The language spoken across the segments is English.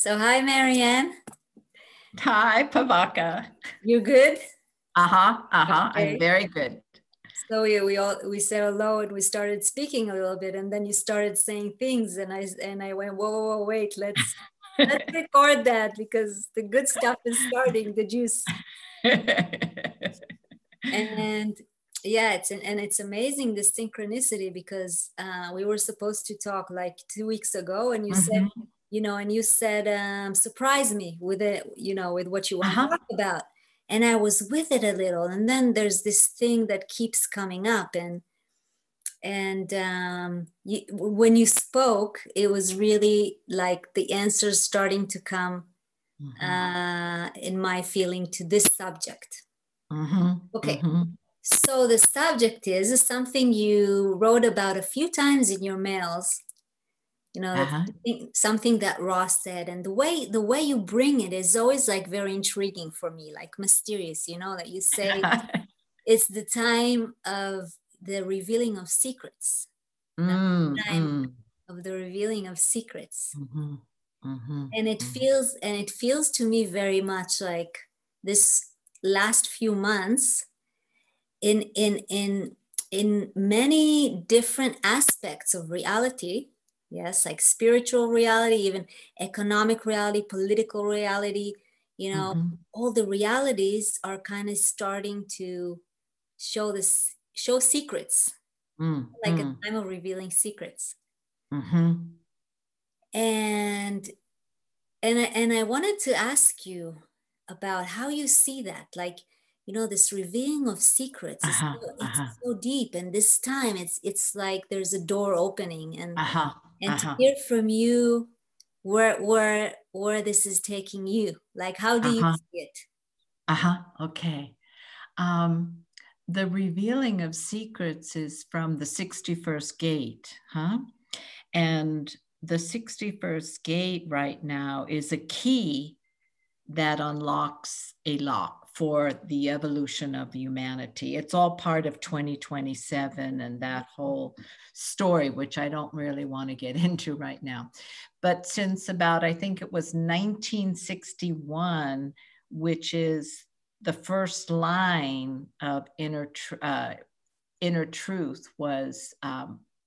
Hi, Mary Ann. Hi, Pavaka. You good? I'm Okay. very good. So we said hello and we started speaking a little bit, and then you started saying things, and I went, whoa, wait, let's record that because the good stuff is starting, the juice. And yeah, it's amazing, the synchronicity, because we were supposed to talk like 2 weeks ago, and you said, surprise me with it, with what you want to talk about. And I was with it a little, and then there's this thing that keeps coming up, and when you spoke, it was really like the answers starting to come in my feeling to this subject. Okay. So the subject is something you wrote about a few times in your mails, something that Ross said, and the way you bring it is always like very intriguing for me, like mysterious, that you say it's the time of the revealing of secrets. Time of the revealing of secrets. And it feels to me very much like this last few months in many different aspects of reality. Yes, like spiritual reality, even economic reality, political reality, all the realities are kind of starting to show secrets, like a time of revealing secrets. And I wanted to ask you about how you see that, like, this revealing of secrets is it's so deep, and this time it's like there's a door opening, and to hear from you where this is taking you, like how do you see it? Okay. The revealing of secrets is from the 61st gate, and the 61st gate right now is a key that unlocks a lock for the evolution of humanity. It's all part of 2027 and that whole story, which I don't really want to get into right now. But since about, I think it was 1961, which is the first line of inner truth, was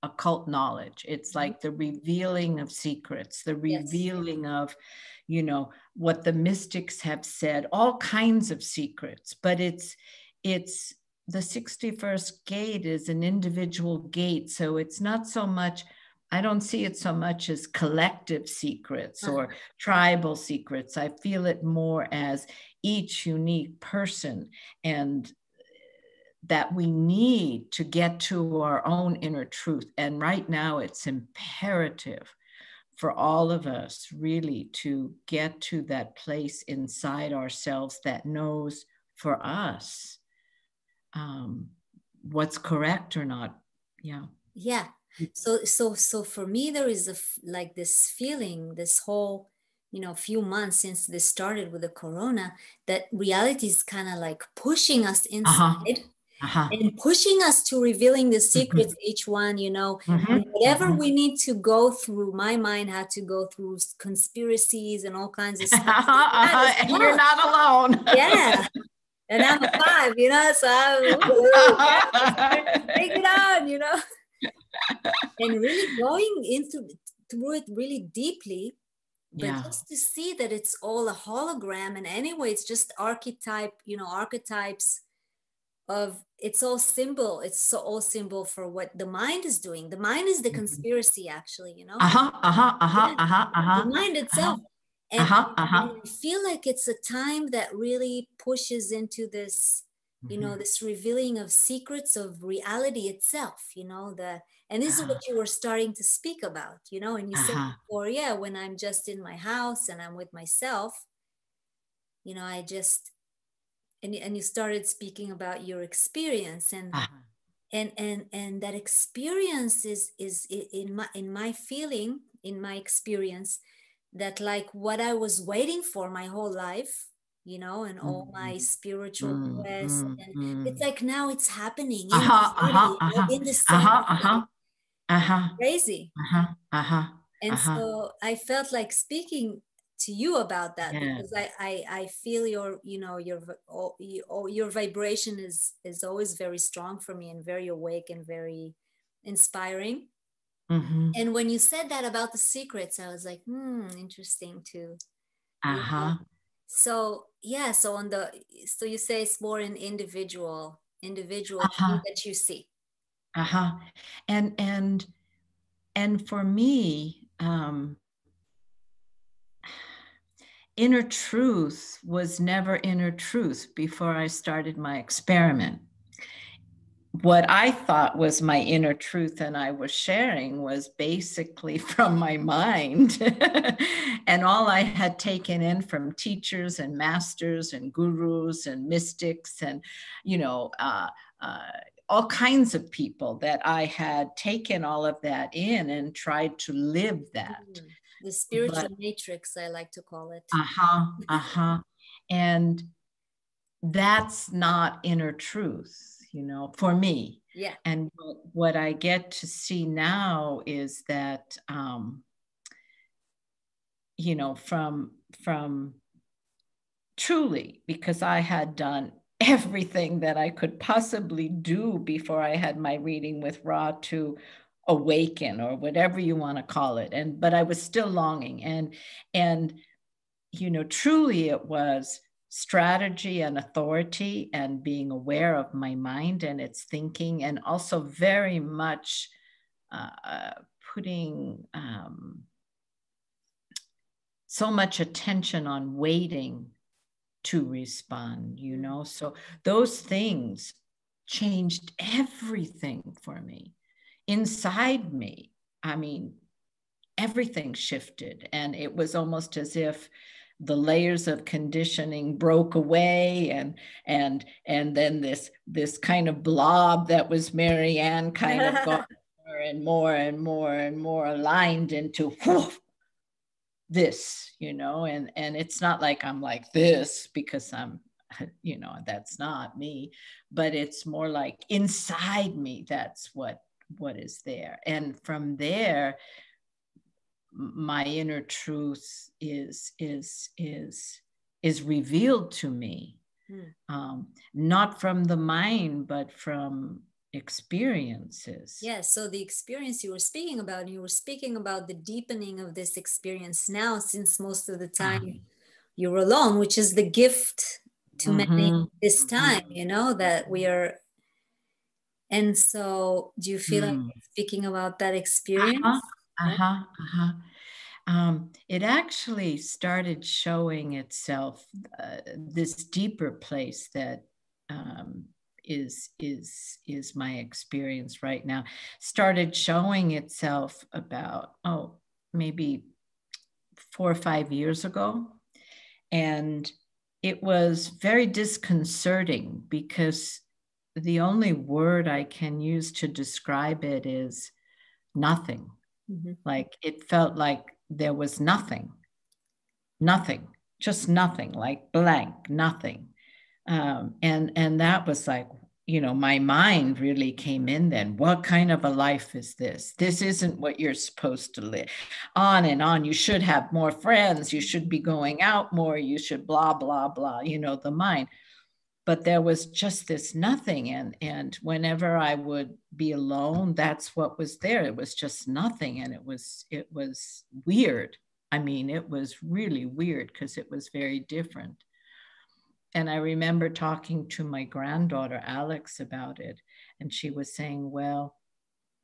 occult knowledge. It's like the revealing of secrets, the revealing of, what the mystics have said, all kinds of secrets. But it's the 61st gate is an individual gate. So it's not so much, I don't see it so much as collective secrets or tribal secrets. I feel it more as each unique person, and that we need to get to our own inner truth. And right now it's imperative for all of us really to get to that place inside ourselves that knows for us what's correct or not. Yeah. So for me, there is like this feeling, this whole, few months since this started with the corona, that reality is kind of like pushing us inside. And pushing us to revealing the secrets, each one, and whatever we need to go through. My mind had to go through conspiracies and all kinds of stuff. You're not alone. Yeah. And I'm a 5, so take it on, and really going through it really deeply. But just to see that it's all a hologram, and anyway, it's just archetypes of, it's all symbol. It's all symbol for what the mind is doing. The mind is the conspiracy, actually, the mind itself. And I feel like it's a time that really pushes into this, this revealing of secrets of reality itself, and this is what you were starting to speak about, and you said before, when I'm just in my house and I'm with myself, I just, and you started speaking about your experience, and that experience is in my feeling, in my experience, that like what I was waiting for my whole life, and all my spiritual quest, and it's like now it's happening in the same crazy. And so I felt like speaking to you about that, Yeah. because I feel your, you know, your vibration is always very strong for me and very awake and very inspiring. Mm-hmm. And when you said that about the secrets, I was like, interesting too. You know? So yeah, so on the, so you say it's more an individual thing that you see. And for me, inner truth was never inner truth before I started my experiment. What I thought was my inner truth and I was sharing was basically from my mind and all I had taken in from teachers and masters and gurus and mystics and, you know, all kinds of people, that I had taken all of that in and tried to live that. The spiritual matrix, I like to call it. And that's not inner truth, you know, for me. Yeah. And what I get to see now is that, you know, from truly, because I had done everything that I could possibly do before I had my reading with Ra to awaken, or whatever you want to call it. But I was still longing, and, you know, truly it was strategy and authority and being aware of my mind and its thinking, and also very much putting so much attention on waiting to respond, you know. So those things changed everything for me inside me. I mean, everything shifted, and it was almost as if the layers of conditioning broke away, and then this kind of blob that was Mary Ann kind of got more and more and more and more aligned into whoosh, this, you know. And it's not like I'm like this because I'm, you know, that's not me, but it's more like inside me, that's what is there. And from there, my inner truth is revealed to me, not from the mind, but from experiences. Yes. So the experience you were speaking about, the deepening of this experience now, since most of the time you're alone, which is the gift to many this time, you know, that we are. And so do you feel like speaking about that experience? It actually started showing itself, this deeper place that is my experience right now, started showing itself about, maybe 4 or 5 years ago. And it was very disconcerting because the only word I can use to describe it is nothing. Like, it felt like there was nothing, just nothing, like blank, nothing. And that was like, you know, my mind really came in then. What kind of a life is this? This isn't what you're supposed to live. On and on. You should have more friends. You should be going out more. You should blah, blah, blah, you know, the mind. But there was just this nothing. And whenever I would be alone, that's what was there. It was just nothing. And it was weird. I mean, it was really weird because it was very different. And I remember talking to my granddaughter, Alex, about it. And she was saying, well,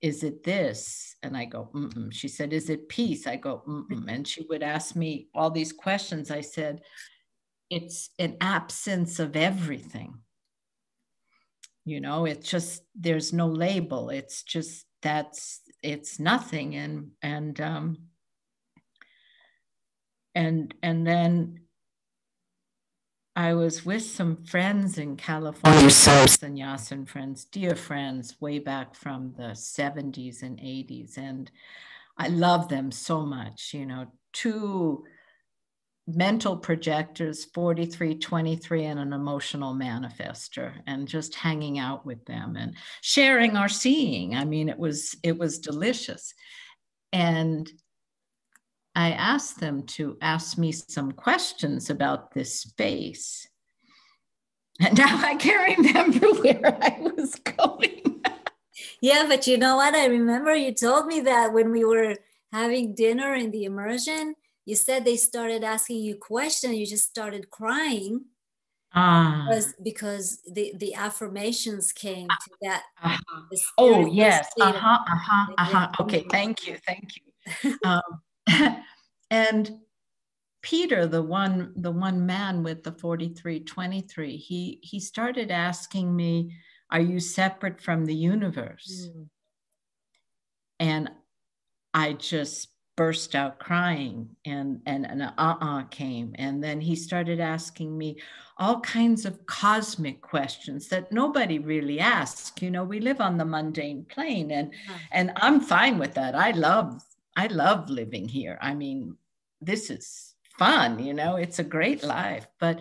is it this? And I go, mm-mm. She said, is it peace? I go, mm-mm. And she would ask me all these questions. I said, it's an absence of everything. You know, it's just, there's no label. It's just, it's nothing. And then I was with some friends in California, some sannyasin friends, dear friends, way back from the 70s and 80s. And I love them so much, you know, 2 mental projectors, 43, 23, and an emotional manifester, and just hanging out with them and sharing our seeing. I mean, it was delicious. And I asked them to ask me some questions about this space. And now I can't remember where I was going. Yeah, but you know what? I remember you told me that when we were having dinner in the immersion, you said they started asking you questions. You just started crying. Because the affirmations came to that. Oh, yes. Okay, thank you. And Peter, the one man with the 4323, he started asking me, are you separate from the universe? And I just burst out crying, and came. And then he started asking me all kinds of cosmic questions that nobody really asks. You know, we live on the mundane plane, and I'm fine with that. I love living here. I mean, this is fun, you know, it's a great life, but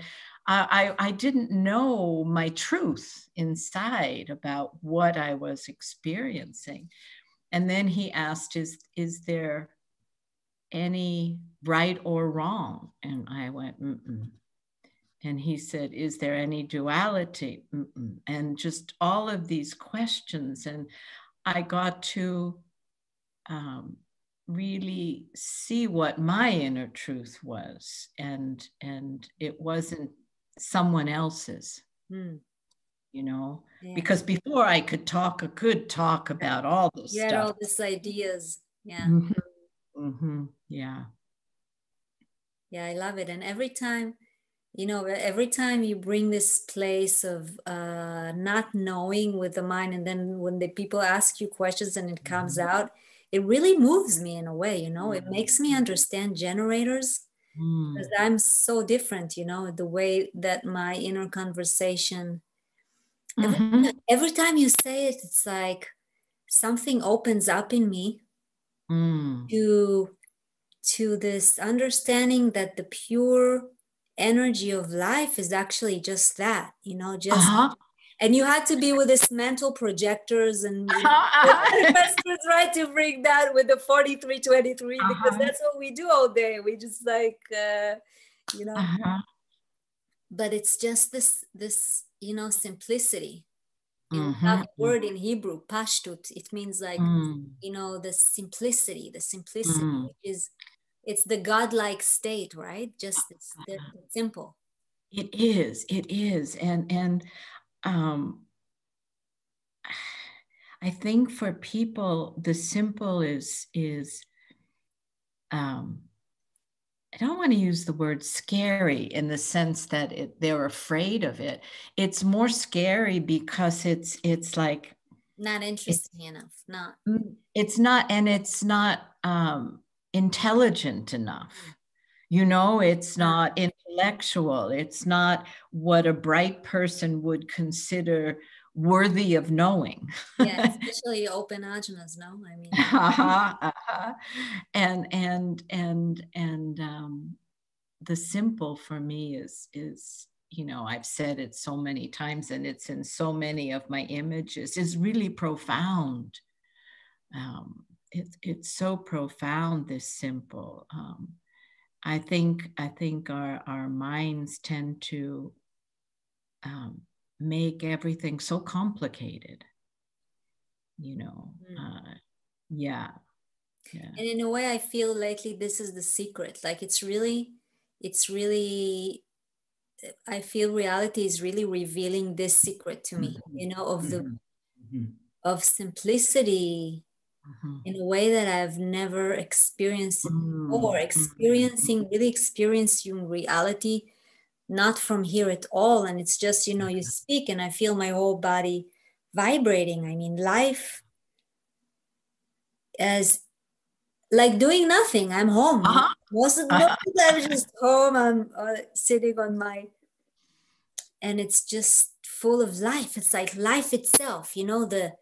I didn't know my truth inside about what I was experiencing. And then he asked, is there any right or wrong? And I went, mm-mm. And he said, is there any duality? Mm-mm. And just all of these questions. And I got to really see what my inner truth was. And it wasn't someone else's. You know, because before I could talk about all this stuff. You had all these ideas. Yeah. Yeah. Yeah, I love it. And every time, you know, every time you bring this place of not knowing with the mind, and then when the people ask you questions and it comes out, it really moves me in a way, you know, it makes me understand generators. Because I'm so different, you know, the way that my inner conversation, every time you say it, it's like something opens up in me to this understanding that the pure energy of life is actually just that, you know, just and you had to be with this mental projectors and manifestors, right, to bring that with the 4323, because that's what we do all day. We just like you know, but it's just this you know, simplicity. You know, we have a word in Hebrew, pashtut. It means like, you know, the simplicity, which is, it's the godlike state, right? Just it's simple. It is. And I think for people, the simple is I don't want to use the word scary in the sense that they're afraid of it. It's more scary because it's like not interesting enough. It's not, and it's not intelligent enough. You know, it's not intellectual. It's not what a bright person would consider worthy of knowing. Yeah, especially open ajnas, no? I mean, and the simple for me is, you know, I've said it so many times, and it's in so many of my images, is really profound. It's so profound, this simple. I think our minds tend to make everything so complicated, you know. Yeah. And in a way, I feel lately this is the secret. Like it's really, I feel reality is really revealing this secret to me, you know, of of simplicity in a way that I've never experienced it before. Really experiencing reality, not from here at all. And it's just, you know, you speak and I feel my whole body vibrating. I mean, life as like doing nothing. I'm home. Most of the time I'm just home. I'm sitting on my, and it's just full of life. It's like life itself, you know, the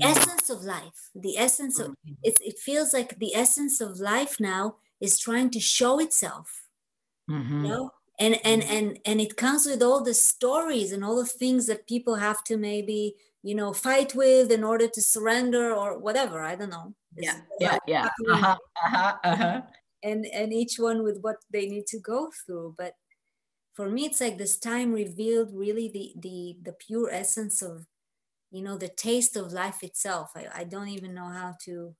essence of life, the essence of it feels like the essence of life now is trying to show itself, you know, and it comes with all the stories and all the things that people have to maybe, you know, fight with in order to surrender or whatever. I don't know. and each one with what they need to go through. But for me, it's like this time revealed really the pure essence of, you know, the taste of life itself. I don't even know how to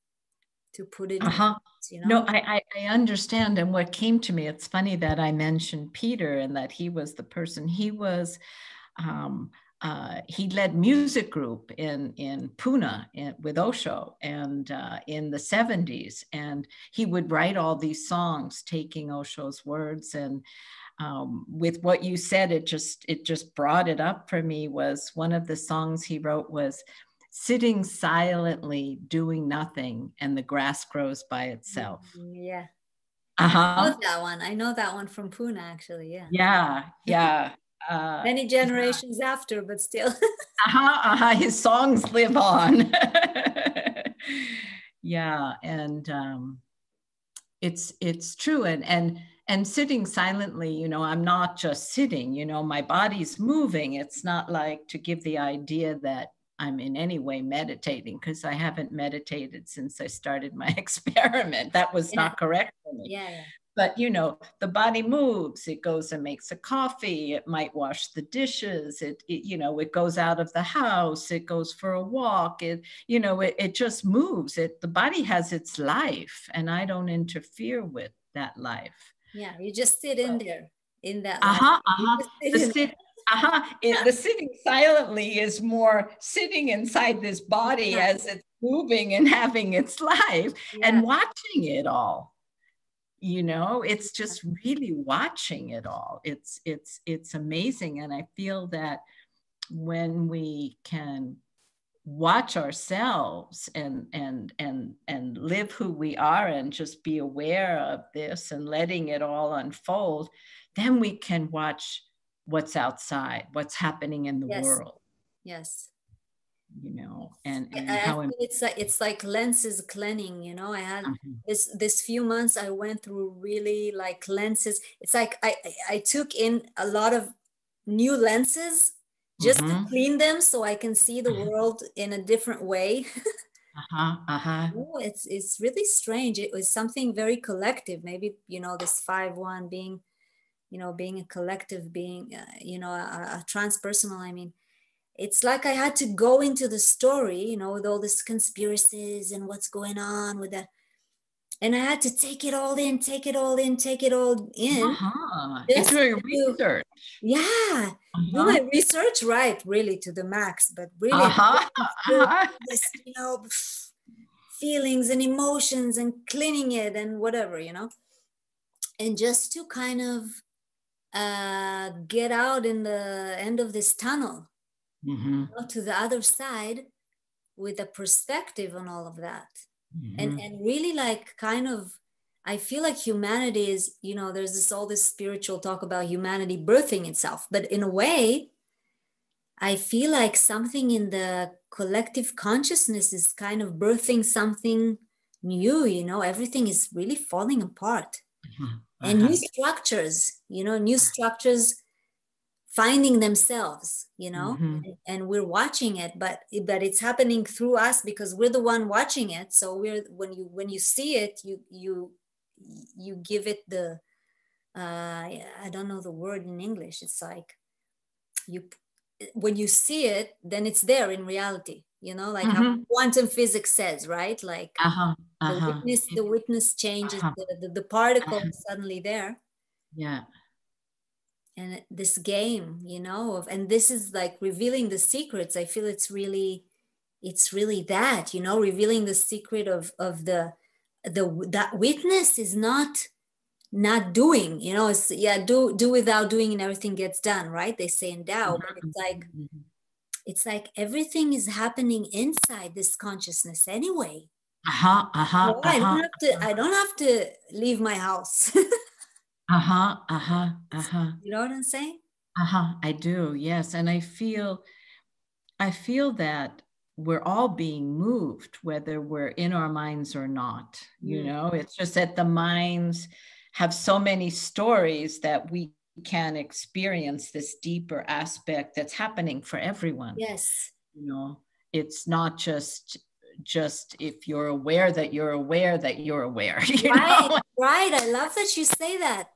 put it in words, you know. No, I understand. And what came to me, it's funny that I mentioned Peter and that he was the person. He was he led music group in Pune with Osho, and in the 70s, and he would write all these songs taking Osho's words. And with what you said, it just brought it up for me. Was one of the songs he wrote was sitting silently doing nothing and the grass grows by itself. Yeah. I know that one. I know that one from Pune, actually. Yeah. Many generations after, but still. His songs live on. Yeah, and it's true. And sitting silently, you know, I'm not just sitting, you know, my body's moving. It's not like to give the idea that I'm in any way meditating, because I haven't meditated since I started my experiment. That was not correct for me. Yeah. But, you know, the body moves, it goes and makes a coffee, it might wash the dishes, it you know, it goes out of the house, it goes for a walk, you know, it just moves. The body has its life, and I don't interfere with that life. Yeah, you just sit in there, in that life. The sitting silently is more sitting inside this body as it's moving and having its life and watching it all. You know, it's just really watching it all. It's amazing. And I feel that when we can watch ourselves and live who we are and just be aware of this and letting it all unfold, then we can watch what's outside, what's happening in the world. Yes. You know, and how it's like lenses cleaning, you know. I had this few months I went through really like lenses. It's like I took in a lot of new lenses just to clean them so I can see the world in a different way. Oh, it's really strange. It was something very collective. Maybe, you know, this 5-1 being, you know, being a collective being, you know, a transpersonal, I mean, it's like I had to go into the story, you know, with all these conspiracies and what's going on with that. And I had to take it all in. It's very research. Yeah. Do my research right, really, to the max, but really this, you know, feelings and emotions and cleaning it and whatever, you know. And just to kind of get out in the end of this tunnel. You know, to the other side with a perspective on all of that. And really like kind of, I feel like humanity is, you know, there's all this spiritual talk about humanity birthing itself, but in a way, I feel like something in the collective consciousness is kind of birthing something new, you know, everything is really falling apart. And new structures, you know, finding themselves, you know, and we're watching it, but it's happening through us because we're the one watching it. So when you see it, you give it the I don't know the word in English. It's like when you see it, then it's there in reality, you know, like how quantum physics says, right? Like the witness changes, the particle is suddenly there. Yeah. And this game, you know, and this is like revealing the secrets. I feel it's really that, you know, revealing the secret of that witness is not doing, you know, it's do without doing and everything gets done, right? They say in Tao, but it's like everything is happening inside this consciousness anyway. I don't have to leave my house. You know what I'm saying? I do, yes. And I feel that we're all being moved, whether we're in our minds or not. You know, it's just that the minds have so many stories that we can experience this deeper aspect that's happening for everyone. Yes. You know, it's not just just if you're aware that you're aware that you're aware. You right, know? right. I love that you say that.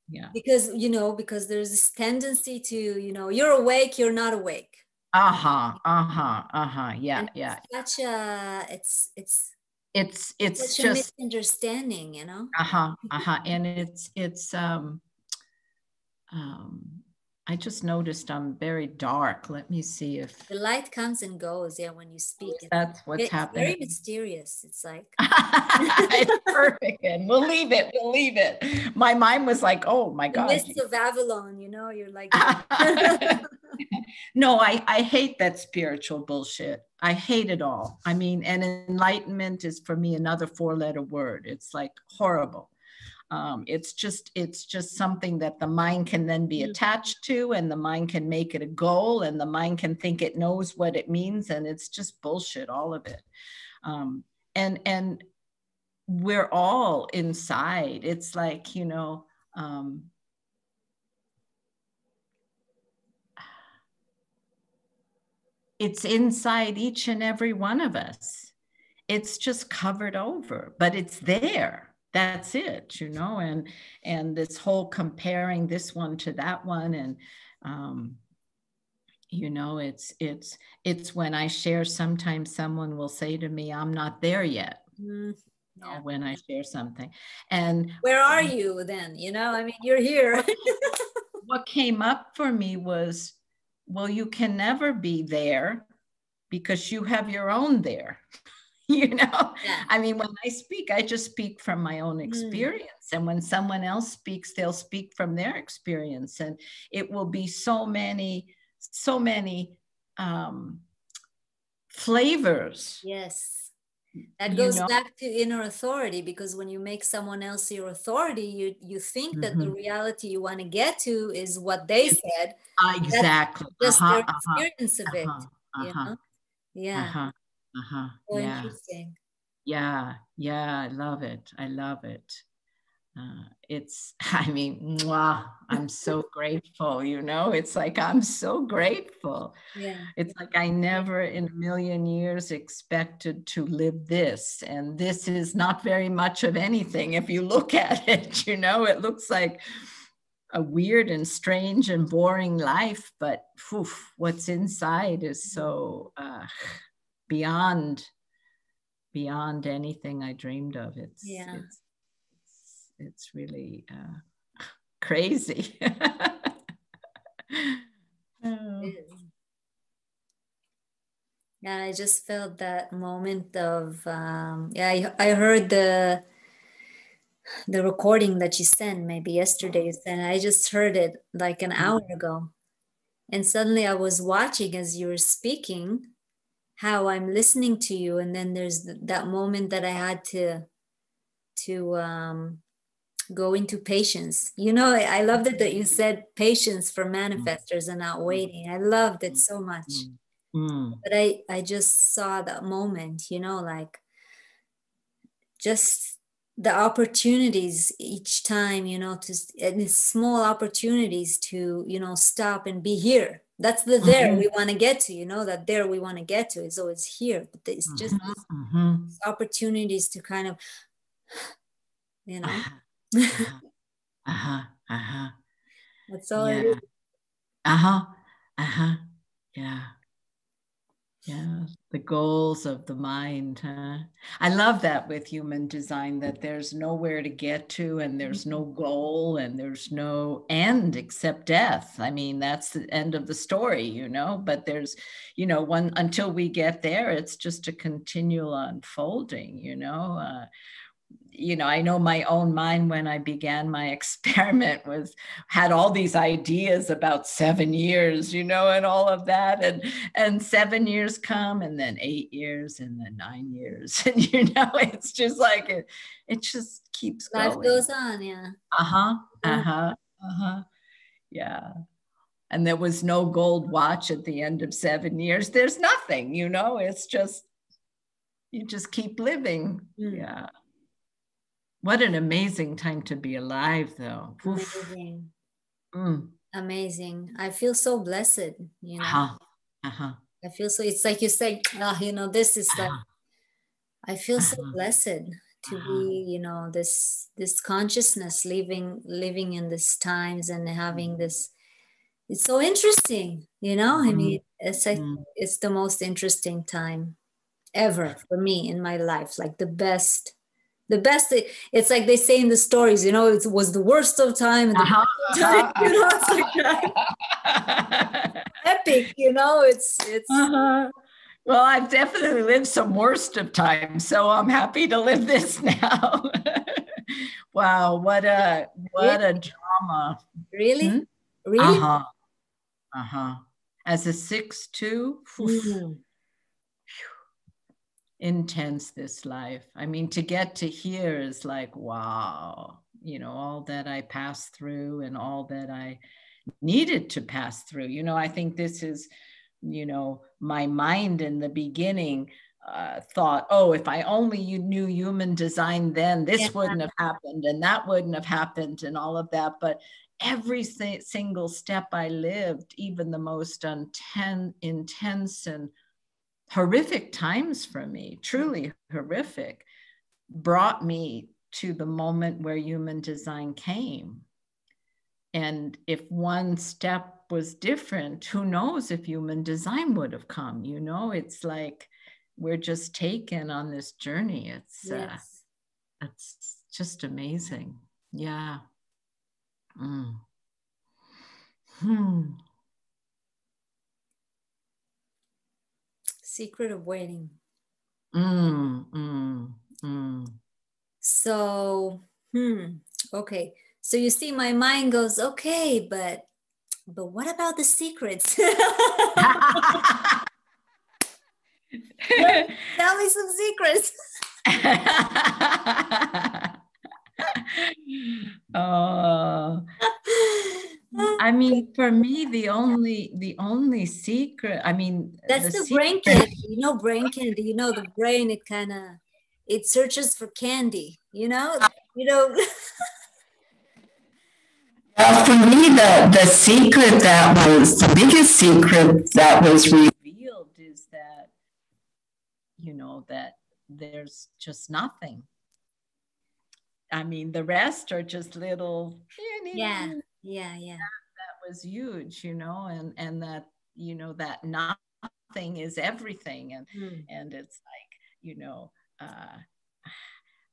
Yeah. Because, because there's this tendency to, you're awake, you're not awake. Yeah, And yeah. Such a, it's It's such a just misunderstanding, and I just noticed I'm very dark. Let me see if the light comes and goes. Yeah, when you speak, that's what's it's happening. very mysterious. It's like it's perfect, and we'll leave it. We'll leave it. My mind was like, "Oh my God!" The mists of Avalon. You're like. No, I hate that spiritual bullshit. I hate it all. I mean, and enlightenment is for me another 4-letter word. It's like horrible. It's just something that the mind can then be attached to, and the mind can make it a goal, and the mind can think it knows what it means, and it's just bullshit, all of it. And we're all inside. It's like, it's inside each and every one of us. It's just covered over, but it's there. That's it, and this whole comparing this one to that one, and it's when I share, sometimes someone will say to me, I'm not there yet. Yeah. When I share something. And where are you then? I mean, you're here. What came up for me was, well, you can never be there because you have your own there. Yeah. I mean, when I speak, I just speak from my own experience. And when someone else speaks, they'll speak from their experience. And it will be so many flavors. Yes. That goes back to inner authority, because when you make someone else your authority, you think that the reality you want to get to is what they said. Exactly. That's just their experience of it. Yeah. So interesting. Yeah. I love it. I mean, mwah, I'm so grateful, it's like, I'm so grateful. Yeah. It's like, I never in a million years expected to live this. And this is not very much of anything. If you look at it, it looks like a weird and strange and boring life, but what's inside is so beyond anything I dreamed of. It's really crazy. Yeah, I just felt that moment of I heard the recording that you sent maybe yesterday, and I just heard it like an hour ago, and suddenly I was watching as you were speaking, how I'm listening to you, and then there's that moment that I had to go into patience. I loved it that you said patience for manifestors and not waiting. I loved it so much. But I just saw that moment, like just the opportunities each time, and small opportunities to, stop and be here. That's the there we want to get to, that there we want to get to is always here. But it's just these opportunities to kind of, That's all it is. Yeah, the goals of the mind. I love that with human design, that there's nowhere to get to, and there's no goal, and there's no end except death. I mean, that's the end of the story, but there's, until we get there, it's just a continual unfolding, I know my own mind, when I began my experiment, had all these ideas about 7 years, and all of that. And 7 years come, and then 8 years, and then 9 years. And, it's just like, it just keeps going. Life goes on, yeah. Yeah. And there was no gold watch at the end of 7 years. There's nothing, it's just, you just keep living. Yeah. What an amazing time to be alive, though. Amazing. Amazing. I feel so blessed, I feel so, it's like you say, this is like I feel so blessed to be, you know, this consciousness living in these times and having this. It's so interesting, you know. I mean, it's the most interesting time ever for me in my life. Like the best. It's like they say in the stories, you know, it was the worst of time and the best of time. You know, it's like that. Epic, you know. It's. Well, I've definitely lived some worst of times, so I'm happy to live this now. Wow, what a drama. Really? Really? As a 6'2", intense this life. I mean, to get to here is like, wow, you know, all that I passed through and all that I needed to pass through. You know, I think this is, you know, my mind in the beginning thought, oh, if I only knew human design, then this wouldn't have happened and that wouldn't have happened and all of that. But every single step I lived, even the most intense and horrific times for me, truly horrific, brought me to the moment where human design came. And if one step was different, who knows if human design would have come, you know? It's like we're just taken on this journey. It's just amazing. Yeah. Secret of waiting. So, okay. So you see, my mind goes, okay, but what about the secrets? Tell me some secrets. I mean, for me, the only secret, I mean, that's the brain candy. You know, brain candy. You know, the brain, it searches for candy. You know. For me, the secret the biggest secret that was revealed is that, you know, that there's just nothing. I mean, the rest are just little. Yeah. That was huge, you know, and that, you know, that nothing is everything. And it's like, you know,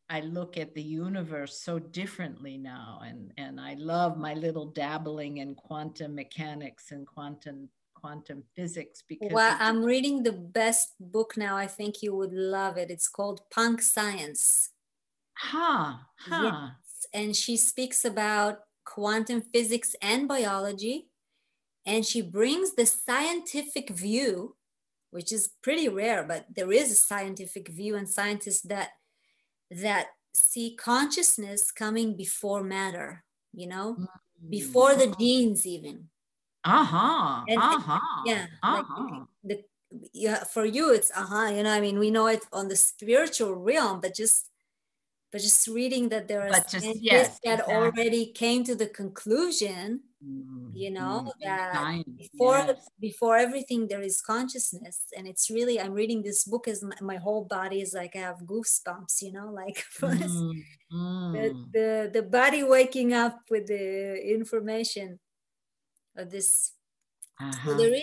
I look at the universe so differently now, and I love my little dabbling in quantum mechanics and quantum physics because I'm reading the best book now. I think you would love it. It's called Punk Science. Yes. And she speaks about quantum physics and biology, and she brings the scientific view, which is pretty rare, but there is a scientific view and scientists that see consciousness coming before matter, you know, before the genes even. For you it's you know, I mean, we know it on the spiritual realm, but just reading that there are scientists that already came to the conclusion, you know, that before everything there is consciousness. And it's really, I'm reading this book as my whole body is like, I have goosebumps, you know, like the body waking up with the information of this. So there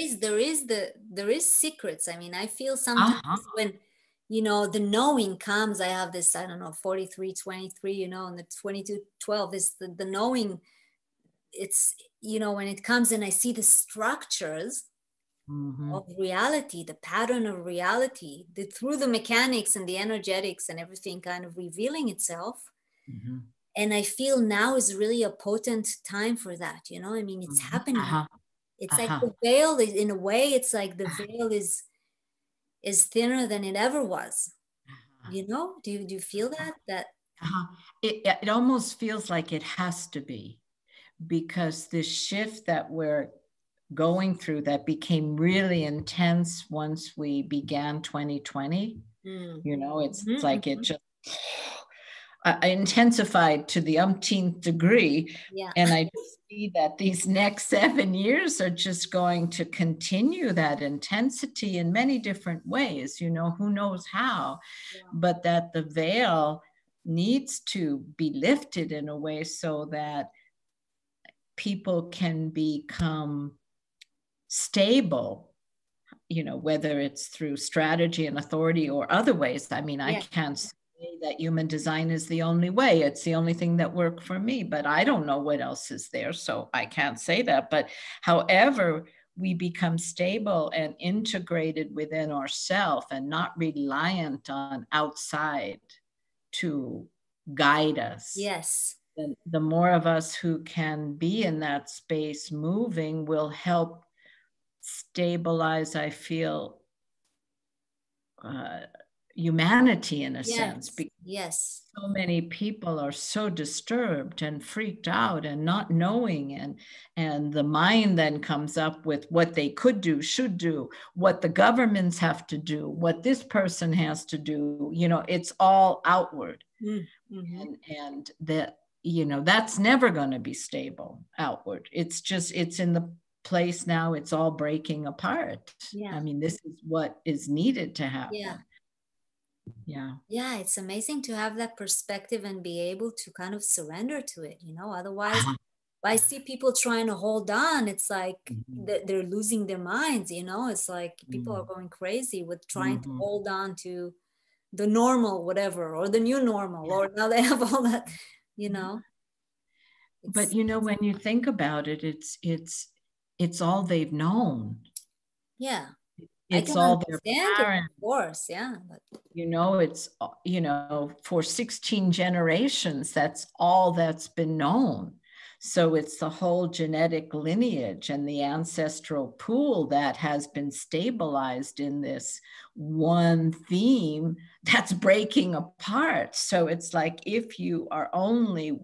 is secrets. I mean, I feel sometimes when, you know, the knowing comes, I have this, I don't know, 4323, you know, and the 2212 is the knowing. It's, you know, when it comes and I see the structures of reality, the pattern of reality, through the mechanics and the energetics and everything kind of revealing itself. And I feel now is really a potent time for that, you know, I mean, it's happening. It's like the veil is, in a way, it's like the veil is thinner than it ever was. You know, do you feel that? It almost feels like it has to be, because this shift that we're going through that became really intense once we began 2020, you know, it's like it just, intensified to the umpteenth degree. Yeah. And I see that these next 7 years are just going to continue that intensity in many different ways, you know, who knows how, but that the veil needs to be lifted in a way so that people can become stable, you know, whether it's through strategy and authority or other ways. I mean, I can't say that human design is the only way. It's the only thing that worked for me, but I don't know what else is there. So I can't say that. But however, we become stable and integrated within ourselves and not reliant on outside to guide us. Yes. The more of us who can be in that space moving will help stabilize, I feel, humanity in a sense. Yes. So many people are so disturbed and freaked out and not knowing, and the mind then comes up with what they could do, should do, what the governments have to do, what this person has to do. You know, it's all outward. Mm-hmm. And that, you know, that's never going to be stable outward. It's in the place now, it's all breaking apart. I mean, this is what is needed to happen. Yeah, it's amazing to have that perspective and be able to kind of surrender to it, you know. Otherwise, I see people trying to hold on. It's like they're losing their minds, you know. It's like people are going crazy with trying to hold on to the normal whatever, or the new normal, or now they have all that, you know. But you know, when you think about it, it's all they've known. It's all their parents. Of course, but you know, it's, you know, for 16 generations, that's all that's been known. So it's the whole genetic lineage and the ancestral pool that has been stabilized in this one theme that's breaking apart. So it's like, if you are only,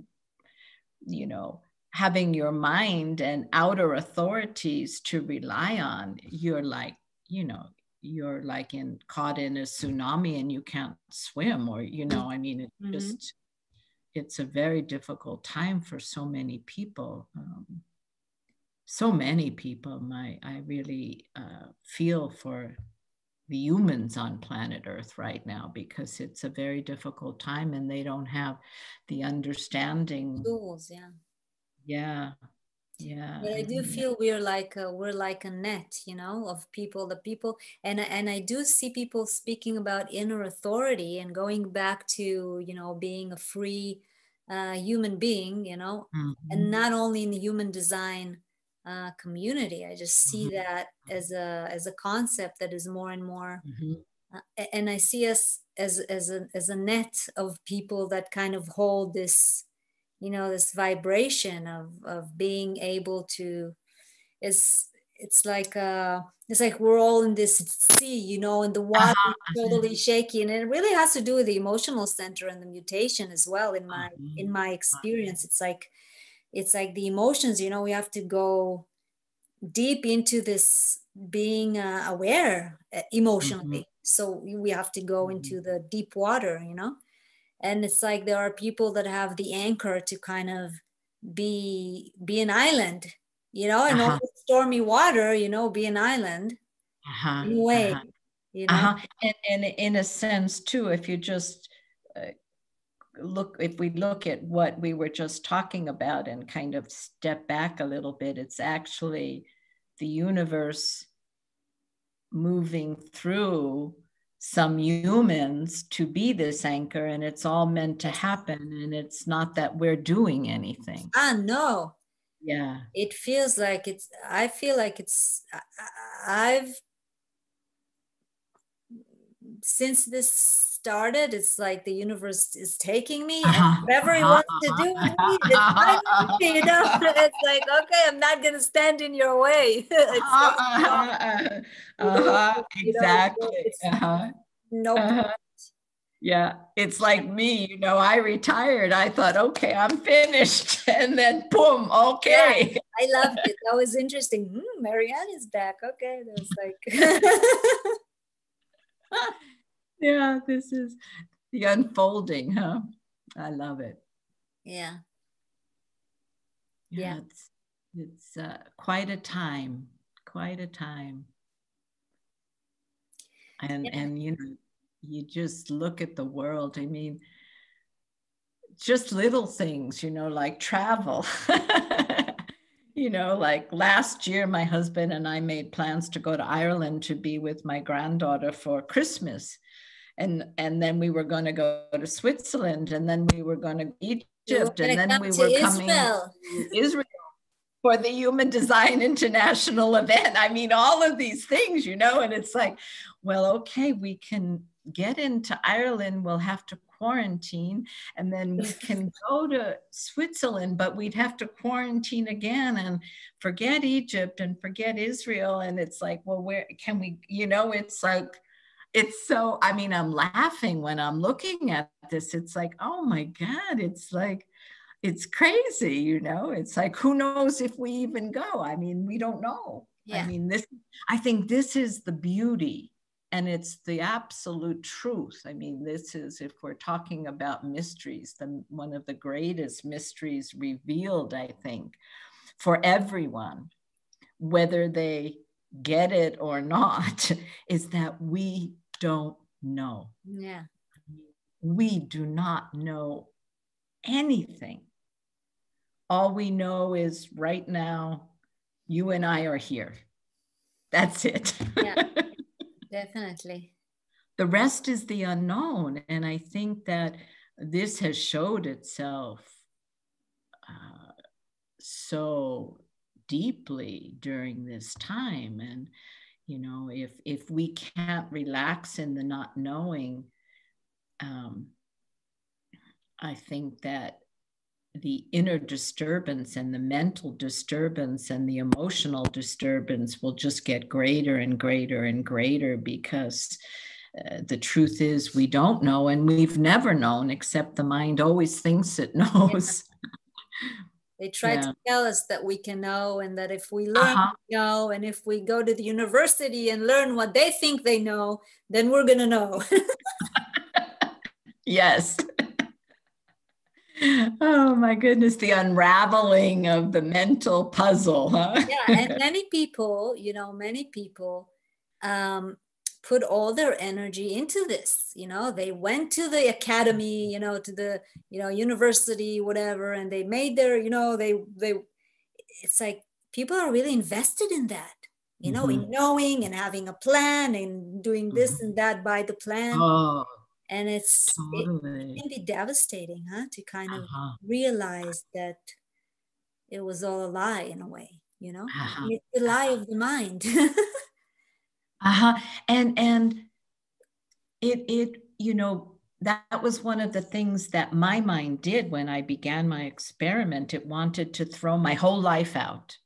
you know, having your mind and outer authorities to rely on, you're like, you know, you're like caught in a tsunami and you can't swim, or, you know, I mean, it's a very difficult time for so many people. I really feel for the humans on planet Earth right now, because it's a very difficult time and they don't have the understanding tools. But I do feel we're like a net, you know, of people, and I do see people speaking about inner authority and going back to, you know, being a free human being, you know, and not only in the human design community. I just see that as a concept that is more and more, and I see us as a net of people that kind of hold this, you know, this vibration of being able to, it's like we're all in this sea, you know, and the water is totally shaky, and it really has to do with the emotional center and the mutation as well. In my experience, it's like the emotions, you know, we have to go deep into this being aware emotionally. So we have to go into the deep water, you know. And it's like there are people that have the anchor to kind of be an island, you know, and over stormy water, you know, be an island in a way, you know. And in a sense too, if you just if we look at what we were just talking about and kind of step back a little bit, it's actually the universe moving through some humans to be this anchor, and it's all meant to happen, and it's not that we're doing anything. No. It feels like I feel like I've, since this started, it's like the universe is taking me, and whatever he wants to do with me, it's fine with me, you know. It's like, okay, I'm not gonna stand in your way. Exactly. Yeah, it's like me, you know, I retired. I thought, okay, I'm finished. And then boom, okay. Yeah, I loved it. That was interesting. Mary Ann is back. Okay. That was like yeah, this is the unfolding, huh? I love it. Yeah. Yeah. It's quite a time, quite a time. And you know, you just look at the world. I mean, just little things, you know, like travel. You know, like last year, my husband and I made plans to go to Ireland to be with my granddaughter for Christmas. And then we were going to go to Switzerland, and then we were going to Egypt, and then we were coming to Israel for the Human Design International event. I mean, all of these things, you know, and it's like, well, okay, we can get into Ireland, we'll have to quarantine, and then we can go to Switzerland, but we'd have to quarantine again, and forget Egypt and forget Israel. And it's like, well, where can we, you know, it's like, it's so, I mean, I'm laughing when I'm looking at this. It's like, oh my God, it's like, it's crazy, you know. It's like, who knows if we even go? I mean, we don't know. Yeah. I mean, I think this is the beauty, and it's the absolute truth. I mean, this is, if we're talking about mysteries, one of the greatest mysteries revealed, I think, for everyone, whether they get it or not, is that we don't know. Yeah. We do not know anything. All we know is right now, you and I are here. That's it. Yeah, definitely. The rest is the unknown. And I think that this has showed itself so deeply during this time. And, you know, if we can't relax in the not knowing, I think that the inner disturbance and the mental disturbance and the emotional disturbance will just get greater and greater and greater, because the truth is we don't know, and we've never known, except the mind always thinks it knows. Yeah. They try to tell us that we can know, and that if we learn, we know, and if we go to the university and learn what they think they know, then we're going to know. Yes. Oh my goodness, the unraveling of the mental puzzle, huh? Yeah, and many people, you know, put all their energy into this. You know, they went to the academy, you know, to the, you know, university, whatever, and they made their, you know, they it's like people are really invested in that, you know, in knowing and having a plan and doing this and that by the plan. Oh, and totally. it can be devastating, huh, to kind of realize that it was all a lie in a way, you know. It's the lie of the mind. And it you know, that was one of the things that my mind did when I began my experiment. It wanted to throw my whole life out.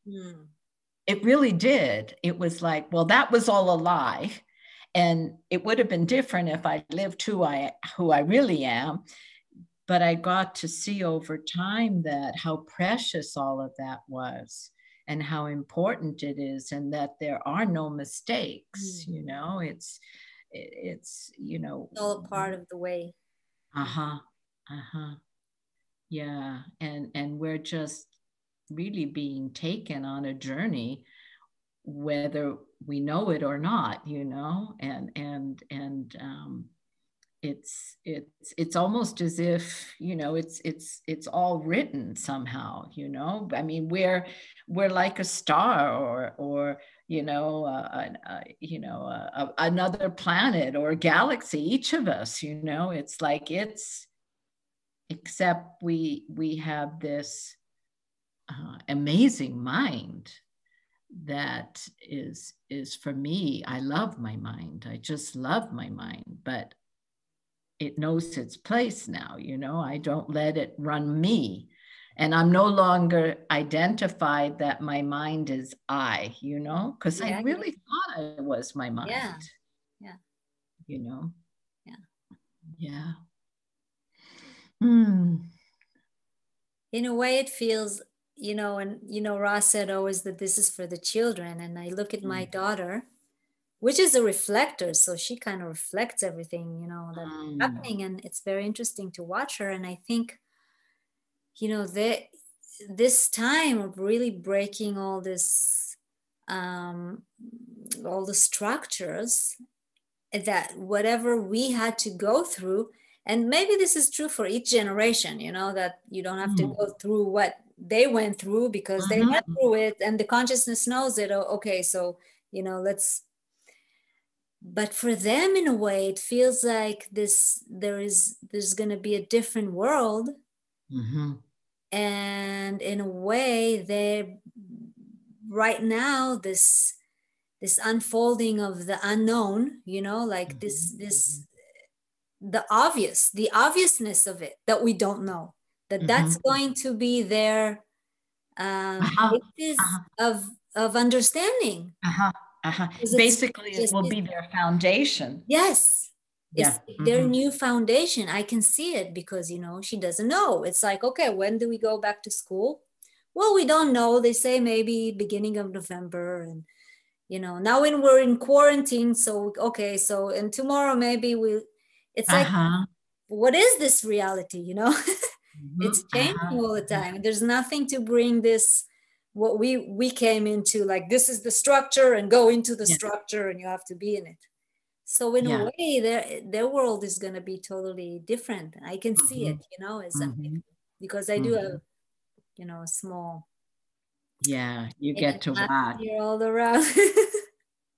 It really did. It was like, well, that was all a lie. And it would have been different if I lived who I really am. But I got to see over time that how precious all of that was, and how important it is, and that there are no mistakes. You know, it's you know, it's all a part of the way. Yeah. And we're just really being taken on a journey, whether we know it or not, you know. And it's almost as if, you know, it's all written somehow, you know. I mean, we're like a star, or you know, another planet or galaxy, each of us, you know. It's like, except we have this amazing mind that is for me. I love my mind. I just love my mind, but it knows its place now, you know. I don't let it run me. And I'm no longer identified that my mind is I, you know, because I really thought it was my mind. Yeah. You know? Yeah. In a way it feels, you know, and, you know, Ross said always that this is for the children. And I look at my daughter, which is a reflector. So she kind of reflects everything, you know, that's happening. And it's very interesting to watch her. And I think, you know, this time of really breaking all this, all the structures that whatever we had to go through, and maybe this is true for each generation, you know, that you don't have to go through what they went through because they went through it and the consciousness knows it. Oh, okay, so, you know, but for them in a way it feels like there's going to be a different world. And in a way they right now this unfolding of the unknown, you know, like this the obviousness of it that we don't know, that's going to be their basis of understanding. Basically it will be their foundation. Yes. It's their new foundation. I can see it because, you know, she doesn't know. It's like, okay, when do we go back to school? Well, we don't know. They say maybe beginning of November. And, you know, now when we're in quarantine, so, okay, so, and tomorrow maybe it's like, what is this reality, you know? It's changing all the time. And there's nothing to bring this, what we came into, like, this is the structure and go into the structure and you have to be in it. So in a way, their world is going to be totally different. I can see it, you know, as because I do have, you know, a small. Yeah, you get to watch. You're all around.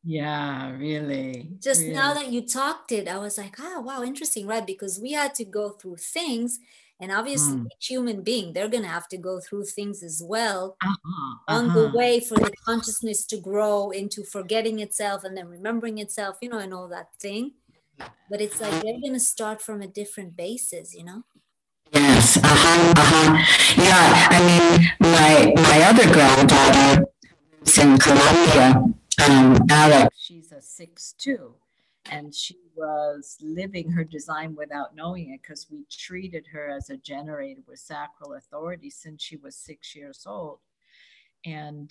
Yeah, really. Just really. Now that you talked it, I was like, oh, wow, interesting, right? Because we had to go through things. And obviously, each human being, they're going to have to go through things as well on the way for the consciousness to grow into forgetting itself and then remembering itself, you know, and all that thing. But it's like they're going to start from a different basis, you know? Yes. Yeah. I mean, my other granddaughter is in Colombia, Alex. She's a 6'2". And she was living her design without knowing it because we treated her as a generator with sacral authority since she was 6 years old. And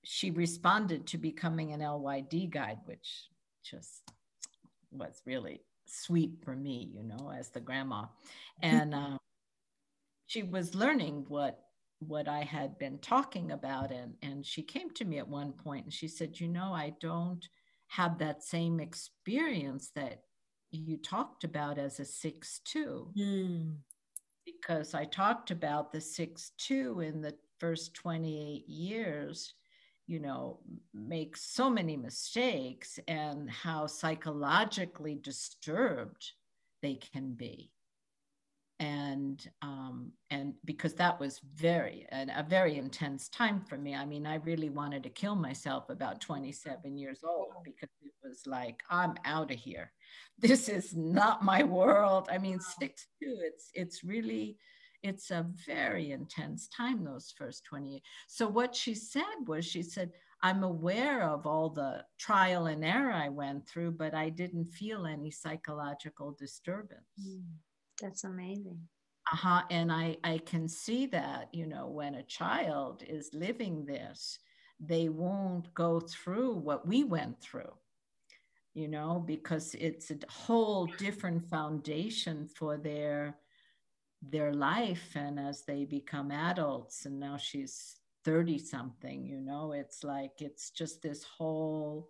she responded to becoming an LYD guide, which just was really sweet for me, you know, as the grandma. And she was learning what I had been talking about. And she came to me at one point and she said, you know, I don't have that same experience that you talked about as a 6'2", because I talked about the 6'2" in the first 28 years, you know, make so many mistakes and how psychologically disturbed they can be. And because that was a very intense time for me. I mean, I really wanted to kill myself about 27 years old because it was like, I'm out of here. This is not my world. I mean, 6'2", it's really, it's a very intense time, those first 20 years. So what she said was, she said, I'm aware of all the trial and error I went through, but I didn't feel any psychological disturbance. That's amazing. And I can see that, you know, when a child is living this, they won't go through what we went through, you know, because it's a whole different foundation for their life. And as they become adults, and now she's 30 something, you know, it's like, it's just this whole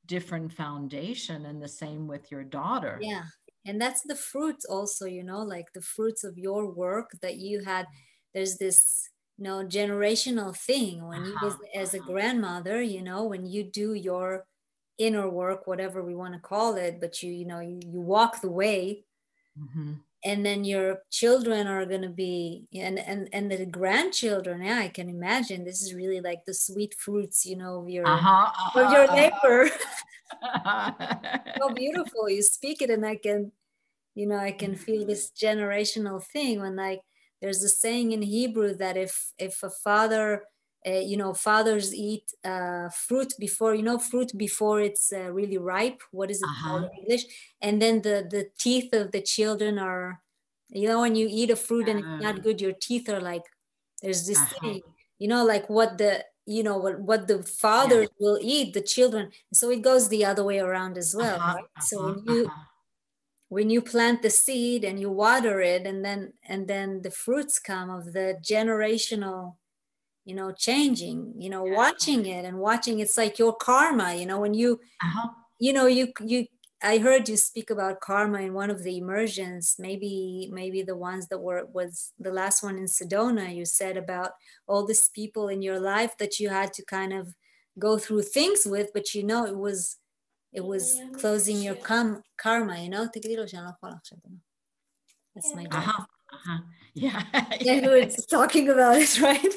different foundation. And the same with your daughter. Yeah. And that's the fruits also, you know, like the fruits of your work that you had. There's this, you know, generational thing when you, as a grandmother, you know, when you do your inner work, whatever we want to call it, but you know, you walk the way, and then your children are going to be, and the grandchildren. Yeah, I can imagine this is really like the sweet fruits, you know, of your labor. So beautiful. You speak it, and I can, you know, I can feel this generational thing when, like, there's a saying in Hebrew that if a father, you know, fathers eat fruit before, you know, fruit before it's really ripe. What is it called in English? And then the teeth of the children are, you know, when you eat a fruit and it's not good, your teeth are like, there's this thing, you know, like what you know, what the fathers will eat, the children. So it goes the other way around as well, right? So when you plant the seed and you water it, and then the fruits come of the generational, you know, changing, you know, watching it and watching, it's like your karma, you know, when you, you know, you, I heard you speak about karma in one of the immersions, maybe the ones that was the last one in Sedona. You said about all these people in your life that you had to kind of go through things with, but you know, it was closing your karma, you know. That's my dad. Yeah. Yeah, who is talking about it, right?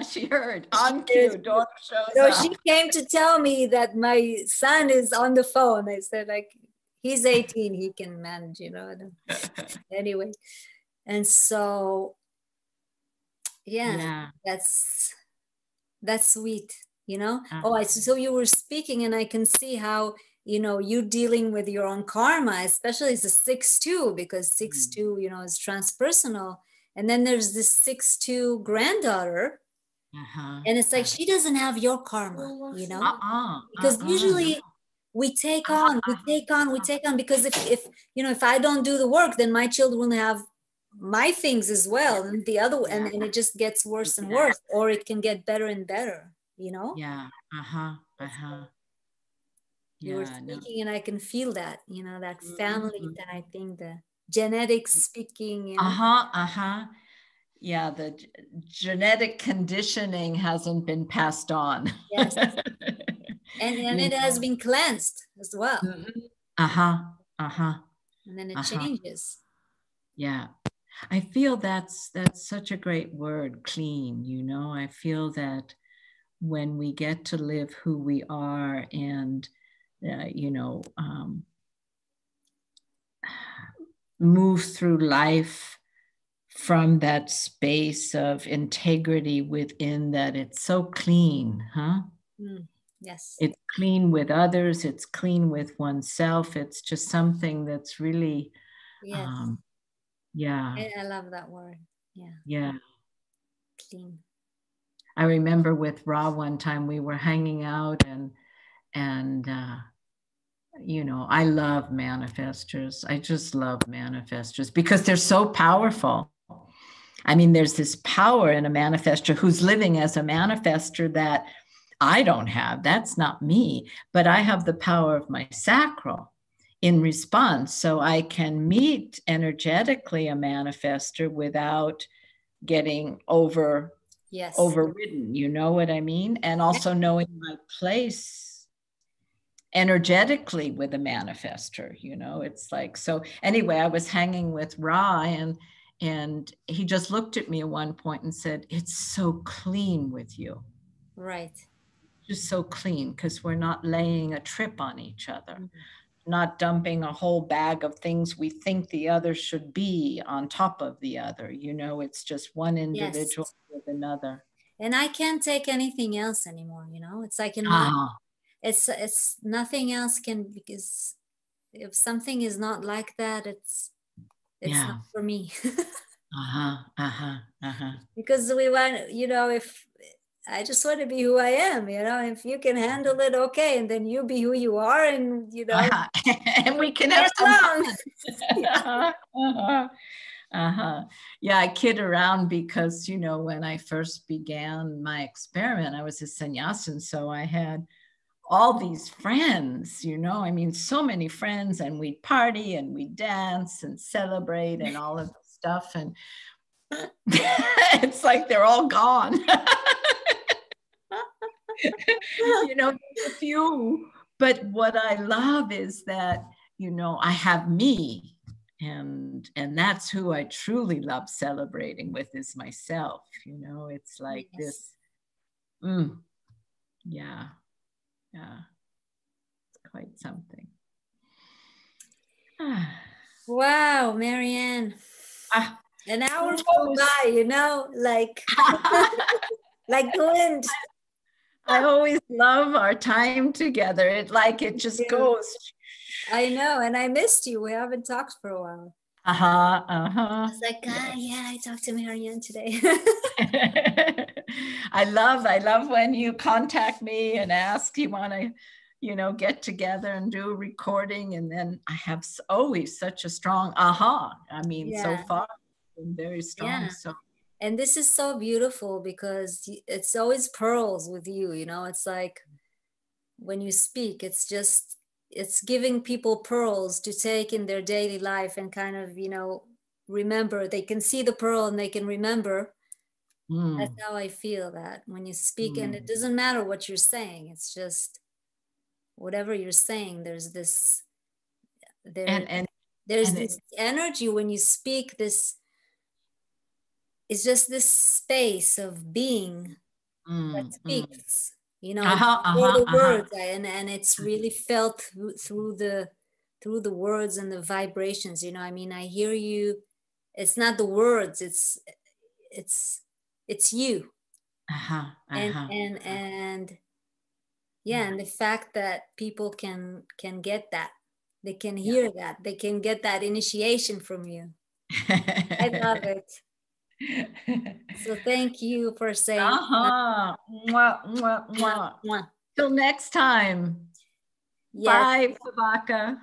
She heard on cue. Daughter shows so up. She came to tell me that my son is on the phone. I said, like, he's 18, he can manage, you know. Anyway, and so that's sweet, you know. So you were speaking, and I can see how, you know, you dealing with your own karma, especially as a 6-2, because 6-2, you know, is transpersonal. And then there's this 6-2 granddaughter, and it's like she doesn't have your karma, you know, because usually we take on, because if you know, if I don't do the work, then my children will have my things as well, and the other, and it just gets worse and worse, or it can get better and better, you know. You were speaking, and I can feel that, you know, that family, that I think the genetics speaking, you know. Yeah, the genetic conditioning hasn't been passed on. Yes. and it has been cleansed as well. And then it changes. Yeah. I feel that's such a great word, clean, you know. I feel that when we get to live who we are and you know, move through life from that space of integrity within, that it's so clean, Yes. It's clean with others, it's clean with oneself. It's just something that's really, I love that word. Yeah. Clean. I remember with Ra one time we were hanging out, and you know, I love manifestors. I just love manifestors because they're so powerful. I mean, there's this power in a manifestor who's living as a manifestor that I don't have. That's not me, but I have the power of my sacral in response. So I can meet energetically a manifestor without getting overridden. You know what I mean? And also knowing my place energetically with a manifestor, you know. It's like, so anyway, I was hanging with Ra, and he just looked at me at one point and said, "It's so clean with you." Right. Just so clean, because we're not laying a trip on each other, not dumping a whole bag of things we think the other should be on top of the other, you know. It's just one individual with another. And I can't take anything else anymore, you know. It's like it's nothing else can, because if something is not like that, it's not for me. Because we want, you know, if I just want to be who I am, you know. If you can handle it, okay, and then you be who you are, and you know, and we can have some fun. Yeah, I kid around because, you know, when I first began my experiment, I was a sannyasin, so I had all these friends, you know. I mean, so many friends, and we'd party and we'd dance and celebrate and all of the stuff, and it's like they're all gone. You know, a few. But what I love is that, you know, I have me, and that's who I truly love celebrating with, is myself. You know, it's like this. Yeah, it's quite something. Wow, Mary Ann. An hour flew by, you know, like like the wind. I always love our time together. It just goes. I know, and I missed you. We haven't talked for a while. I was like, yeah, I talked to Mary Ann today. I love when you contact me and ask, you want to, you know, get together and do a recording. And then I have always such a strong I mean, so far, been very strong. Yeah. So, and this is so beautiful because it's always pearls with you, you know, it's like when you speak, it's giving people pearls to take in their daily life and kind of, you know, remember. They can see the pearl and they can remember. That's how I feel, that when you speak, and it doesn't matter what you're saying, it's just whatever you're saying, there's this energy when you speak. This is just this space of being that speaks, you know, for the words, and it's really felt through the words and the vibrations, you know. I mean, I hear you. It's not the words, it's you. And yeah, and the fact that people can get that, they can hear that, they can get that initiation from you. I love it. So thank you for saying. Mwah, mwah, mwah. Till next time. Yes. Bye, Sabaka.